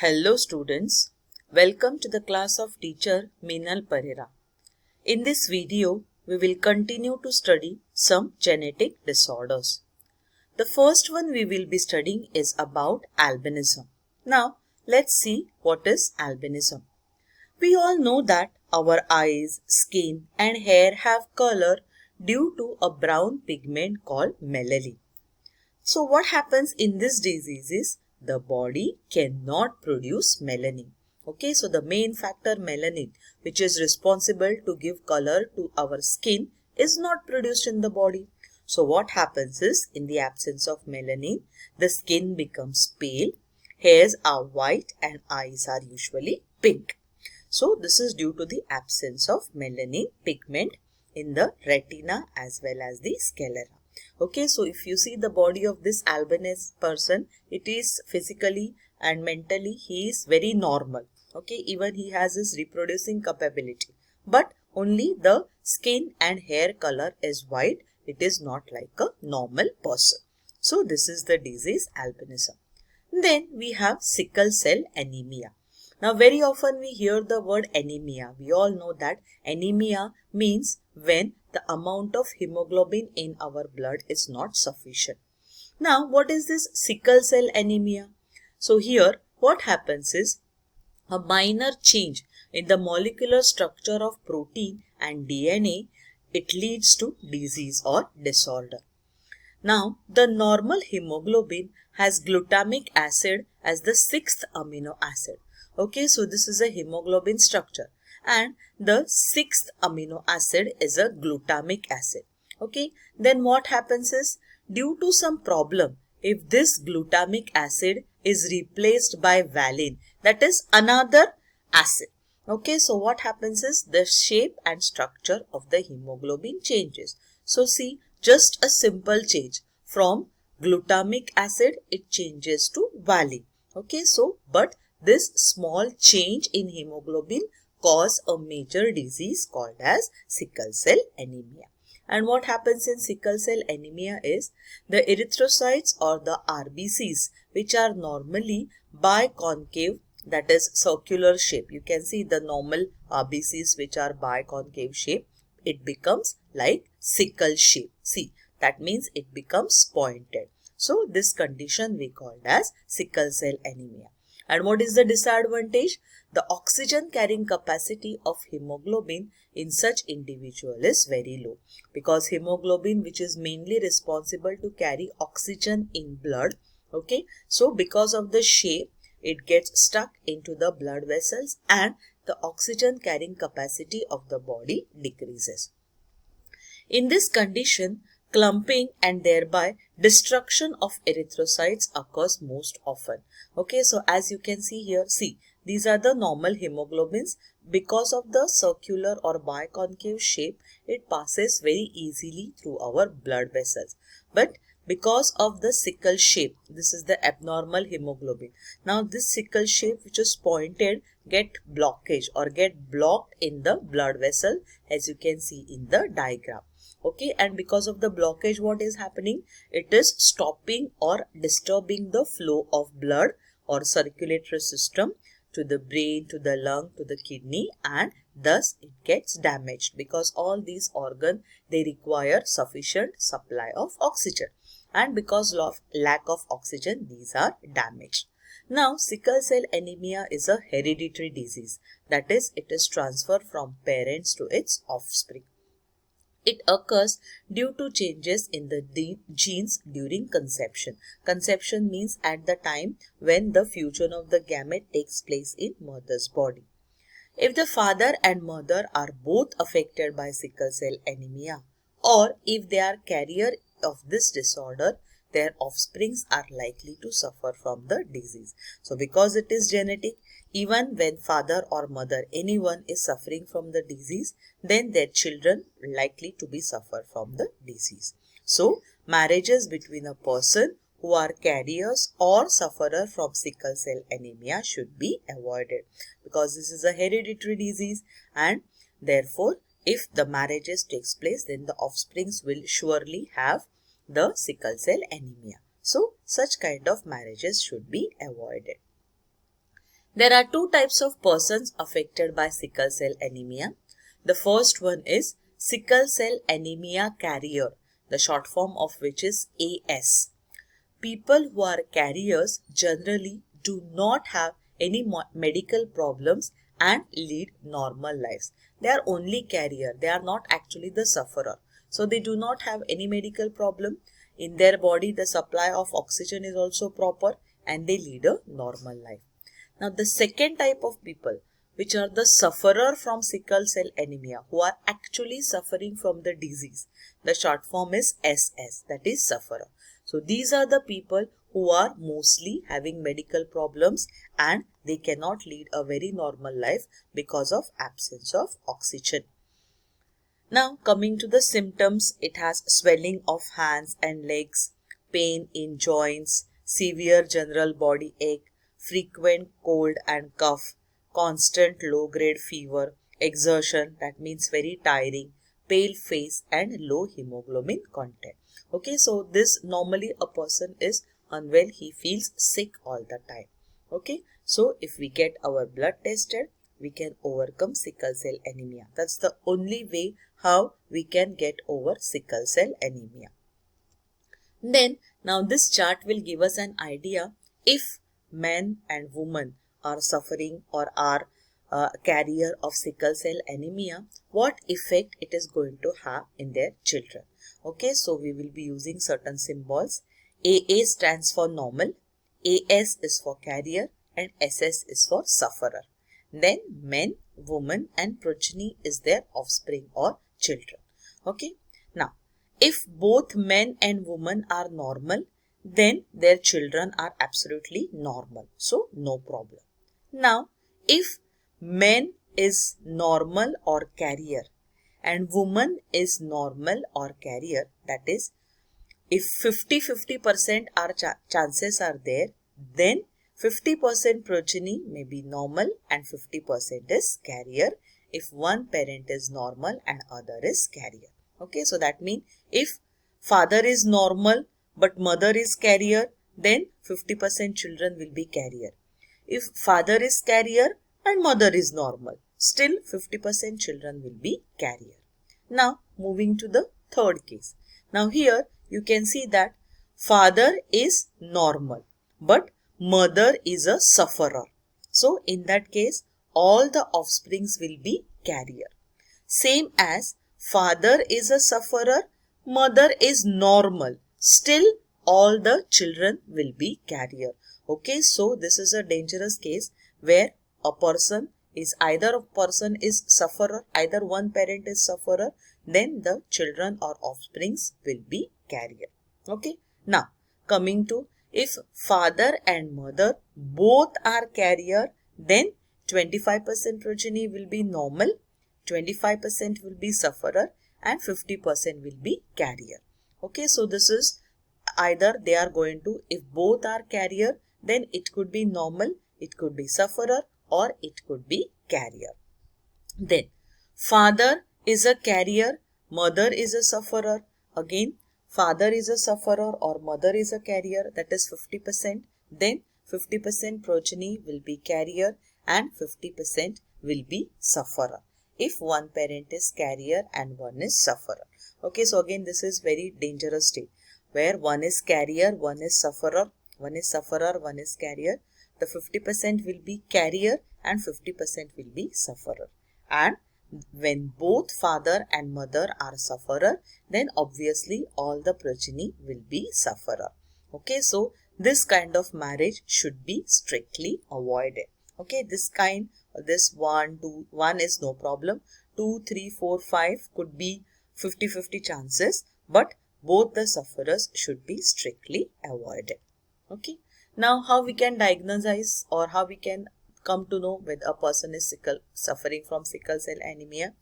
Hello students, welcome to the class of teacher Meenal Pereira. In this video, we will continue to study some genetic disorders. The first one we will be studying is about albinism. Now, let's see what is albinism. We all know that our eyes, skin and hair have color due to a brown pigment called melanin. So what happens in this disease is the body cannot produce melanin. Okay, so the main factor melanin, which is responsible to give color to our skin, is not produced in the body. So what happens is, in the absence of melanin, the skin becomes pale, hairs are white and eyes are usually pink. So this is due to the absence of melanin pigment in the retina as well as the sclera. Okay, so if you see the body of this albinous person, it is physically and mentally he is very normal. Okay, even he has his reproducing capability, but only the skin and hair color is white. It is not like a normal person. So this is the disease albinism. Then we have sickle cell anemia. Now very often we hear the word anemia. We all know that anemia means when the amount of hemoglobin in our blood is not sufficient. Now what is this sickle cell anemia? So here what happens is a minor change in the molecular structure of protein and DNA, it leads to disease or disorder. Now the normal hemoglobin has glutamic acid as the 6th amino acid. Okay, so this is a hemoglobin structure and the 6th amino acid is a glutamic acid. Okay, then what happens is, due to some problem, if this glutamic acid is replaced by valine, that is another acid. Okay, so what happens is the shape and structure of the hemoglobin changes. So see, just a simple change from glutamic acid, it changes to valine. Okay, so but this small change in hemoglobin cause a major disease called as sickle cell anemia. And what happens in sickle cell anemia is the erythrocytes or the RBCs, which are normally biconcave, that is circular shape. You can see the normal RBCs which are biconcave shape, it becomes like sickle shape. See, that means it becomes pointed. So this condition we called as sickle cell anemia. And what is the disadvantage? The oxygen carrying capacity of hemoglobin in such individual is very low, because hemoglobin, which is mainly responsible to carry oxygen in blood, okay, so because of the shape, it gets stuck into the blood vessels and the oxygen carrying capacity of the body decreases. In this condition, clumping and thereby destruction of erythrocytes occurs most often. Okay, so as you can see here, see, these are the normal hemoglobins. Because of the circular or biconcave shape, it passes very easily through our blood vessels. But because of the sickle shape, this is the abnormal hemoglobin. Now this sickle shape which is pointed get blockage or get blocked in the blood vessel, as you can see in the diagram. Okay, and because of the blockage, what is happening? It is stopping or disturbing the flow of blood or circulatory system to the brain, to the lung, to the kidney, and thus it gets damaged, because all these organs, they require sufficient supply of oxygen, and because of lack of oxygen, these are damaged. Now sickle cell anemia is a hereditary disease, that is, it is transferred from parents to its offspring. It occurs due to changes in the genes during conception. Conception means at the time when the fusion of the gamete takes place in mother's body. If the father and mother are both affected by sickle cell anemia, or if they are carrier of this disorder, their offsprings are likely to suffer from the disease. So because it is genetic, even when father or mother, anyone is suffering from the disease, then their children likely to be suffer from the disease. So marriages between a person who are carriers or sufferer from sickle cell anemia should be avoided, because this is a hereditary disease, and therefore if the marriages takes place, then the offsprings will surely have the sickle cell anemia. So such kind of marriages should be avoided. There are two types of persons affected by sickle cell anemia. The first one is sickle cell anemia carrier, the short form of which is AS. People who are carriers generally do not have any medical problems and lead normal lives. They are only carrier. They are not actually the sufferer. So they do not have any medical problem. In their body, the supply of oxygen is also proper and they lead a normal life. Now the second type of people, which are the sufferer from sickle cell anemia, who are actually suffering from the disease. The short form is SS, that is sufferer. So these are the people who are mostly having medical problems and they cannot lead a very normal life because of absence of oxygen. Now coming to the symptoms, it has swelling of hands and legs, pain in joints, severe general body ache, frequent cold and cough, constant low-grade fever, exertion, that means very tiring, pale face and low hemoglobin content. Okay, so this normally a person is unwell, he feels sick all the time. Okay, so if we get our blood tested, we can overcome sickle cell anemia. That's the only way how we can get over sickle cell anemia. Then, now this chart will give us an idea if men and women are suffering or are carrier of sickle cell anemia, what effect it is going to have in their children. Okay, so we will be using certain symbols. AA stands for normal, AS is for carrier and SS is for sufferer. Then men, women and progeny is their offspring or children. Okay, now if both men and women are normal, then their children are absolutely normal. So no problem. Now if men is normal or carrier and woman is normal or carrier, that is if 50-50% are chances are there, then 50% progeny may be normal and 50% is carrier if one parent is normal and other is carrier. Okay, so that means if father is normal but mother is carrier, then 50% children will be carrier. If father is carrier and mother is normal, still 50% children will be carrier. Now moving to the third case. Now here you can see that father is normal but mother is a sufferer. So in that case all the offsprings will be carrier. Same as father is a sufferer, mother is normal, still all the children will be carrier. Okay, so this is a dangerous case where a person is sufferer, either one parent is sufferer, then the children or offsprings will be carrier. Okay, now coming to if father and mother both are carrier, then 25% progeny will be normal, 25% will be sufferer and 50% will be carrier. Okay, so this is either they are going to, if both are carrier, then it could be normal, it could be sufferer or it could be carrier. Then father is a carrier, mother is a sufferer. Again father is a sufferer or mother is a carrier, that is 50%. Then 50% progeny will be carrier and 50% will be sufferer if one parent is carrier and one is sufferer. Okay, so again this is very dangerous state where one is carrier, one is sufferer, one is carrier. The 50% will be carrier and 50% will be sufferer. And when both father and mother are sufferer, then obviously all the progeny will be sufferer. Okay, so this kind of marriage should be strictly avoided. Okay, this 1 is no problem. 2, 3, 4, 5 could be 50-50 chances, but both the sufferers should be strictly avoided. Okay, now how we can diagnose or how we can come to know whether a person is suffering from sickle cell anemia.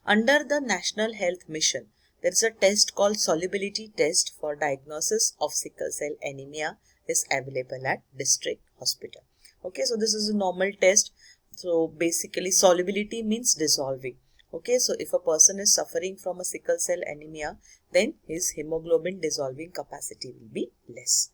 Under the National Health Mission, there is a test called solubility test for diagnosis of sickle cell anemia is available at district hospital. Okay, so this is a normal test. So basically solubility means dissolving. Okay, so if a person is suffering from a sickle cell anemia, then his hemoglobin dissolving capacity will be less.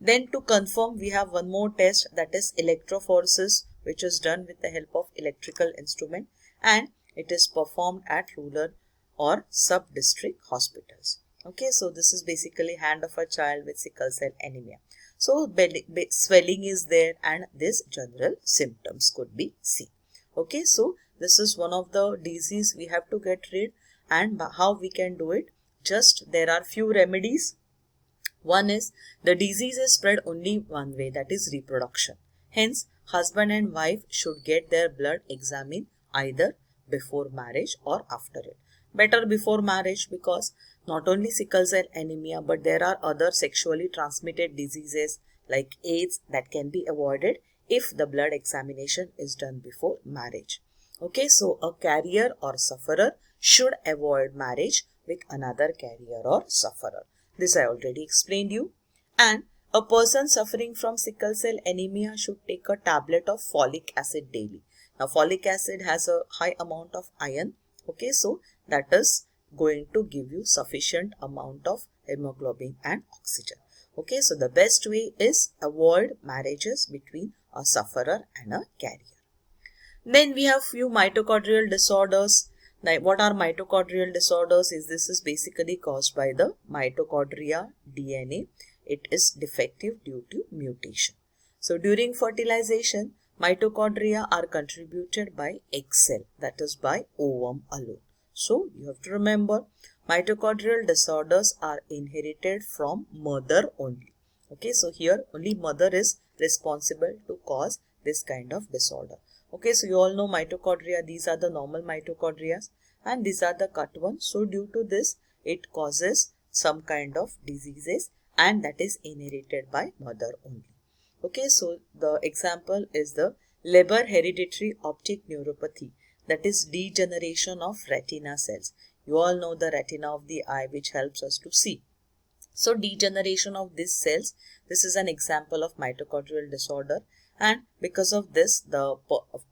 Then to confirm, we have one more test, that is electrophoresis which is done with the help of electrical instrument, and it is performed at rural or sub-district hospitals. Okay, so this is basically hand of a child with sickle cell anemia. So swelling is there and this general symptoms could be seen. Okay, so this is one of the disease we have to get rid, and how we can do it. Just there are few remedies. One is the disease is spread only one way, that is reproduction. Hence, husband and wife should get their blood examined either before marriage or after it. Better before marriage, because not only sickle cell anemia but there are other sexually transmitted diseases like AIDS that can be avoided if the blood examination is done before marriage. Okay, so a carrier or sufferer should avoid marriage with another carrier or sufferer. This I already explained you. And a person suffering from sickle cell anemia should take a tablet of folic acid daily. Now folic acid has a high amount of iron. Okay, so that is going to give you sufficient amount of hemoglobin and oxygen. Okay, so the best way is avoid marriages between a sufferer and a carrier. Then we have few mitochondrial disorders. Now, what are mitochondrial disorders? This is basically caused by the mitochondria DNA. It is defective due to mutation. So during fertilization, mitochondria are contributed by egg cell, that is by ovum alone. So you have to remember, mitochondrial disorders are inherited from mother only. Okay, so here only mother is responsible to cause this kind of disorder. Okay, so you all know mitochondria, these are the normal mitochondria and these are the cut ones. So due to this, it causes some kind of diseases and that is inherited by mother only. Okay, so the example is the Leber hereditary optic neuropathy, that is degeneration of retina cells. You all know the retina of the eye which helps us to see. So degeneration of these cells, this is an example of mitochondrial disorder, and because of this the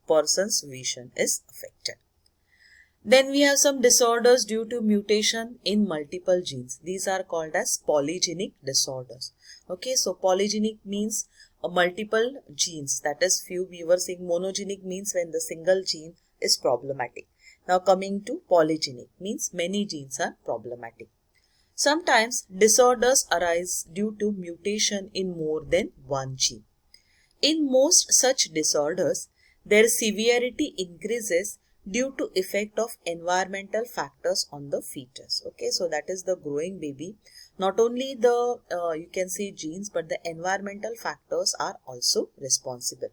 person's vision is affected. Then we have some disorders due to mutation in multiple genes. These are called as polygenic disorders. Okay, so polygenic means multiple genes, that is few. We were saying monogenic means when the single gene is problematic. Now coming to polygenic means many genes are problematic. Sometimes disorders arise due to mutation in more than one gene. In most such disorders, their severity increases due to effect of environmental factors on the fetus. Okay, so that is the growing baby. Not only the you can say genes, but the environmental factors are also responsible.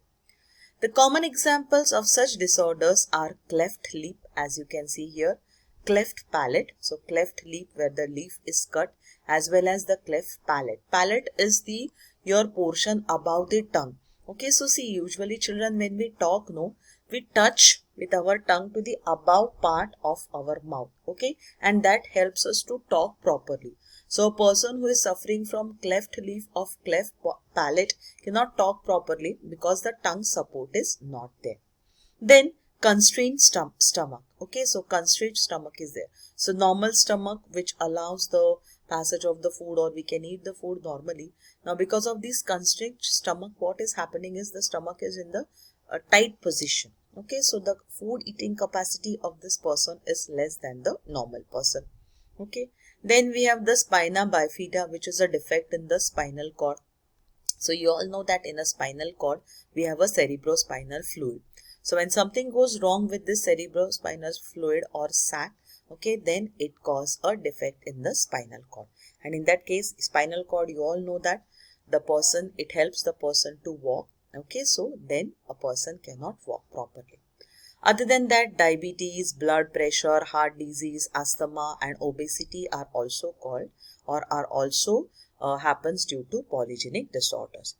The common examples of such disorders are cleft lip, as you can see here, cleft palate, so cleft lip where the leaf is cut, as well as the cleft palate. Palate is the your portion above the tongue. Okay, so see, usually children, when we talk, we touch with our tongue to the above part of our mouth. Okay, and that helps us to talk properly. So a person who is suffering from cleft lip of cleft palate cannot talk properly because the tongue support is not there. Then constrained stomach. Okay, so constrained stomach is there. So normal stomach which allows the passage of the food, or we can eat the food normally. Now because of this constrained stomach, what is happening is the stomach is in the tight position. Okay, so the food eating capacity of this person is less than the normal person. Okay, then we have the spina bifida, which is a defect in the spinal cord. So you all know that in a spinal cord we have a cerebrospinal fluid. So when something goes wrong with this cerebrospinal fluid or sac, okay, then it causes a defect in the spinal cord. And in that case, spinal cord, you all know that the person, it helps the person to walk. Okay, so then a person cannot walk properly. Other than that, diabetes, blood pressure, heart disease, asthma and obesity are also called or are also happens due to polygenic disorders.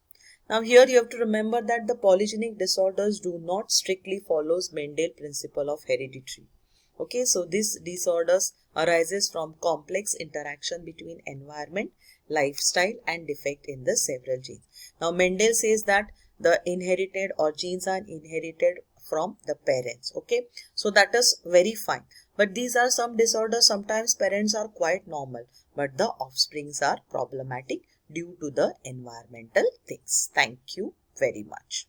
Now here you have to remember that the polygenic disorders do not strictly follows Mendel principle of heredity. Okay, so these disorders arises from complex interaction between environment, lifestyle and defect in the several genes. Now Mendel says that the inherited or genes are inherited from the parents. Okay, so that is very fine. But these are some disorders, sometimes parents are quite normal, but the offsprings are problematic due to the environmental things. Thank you very much.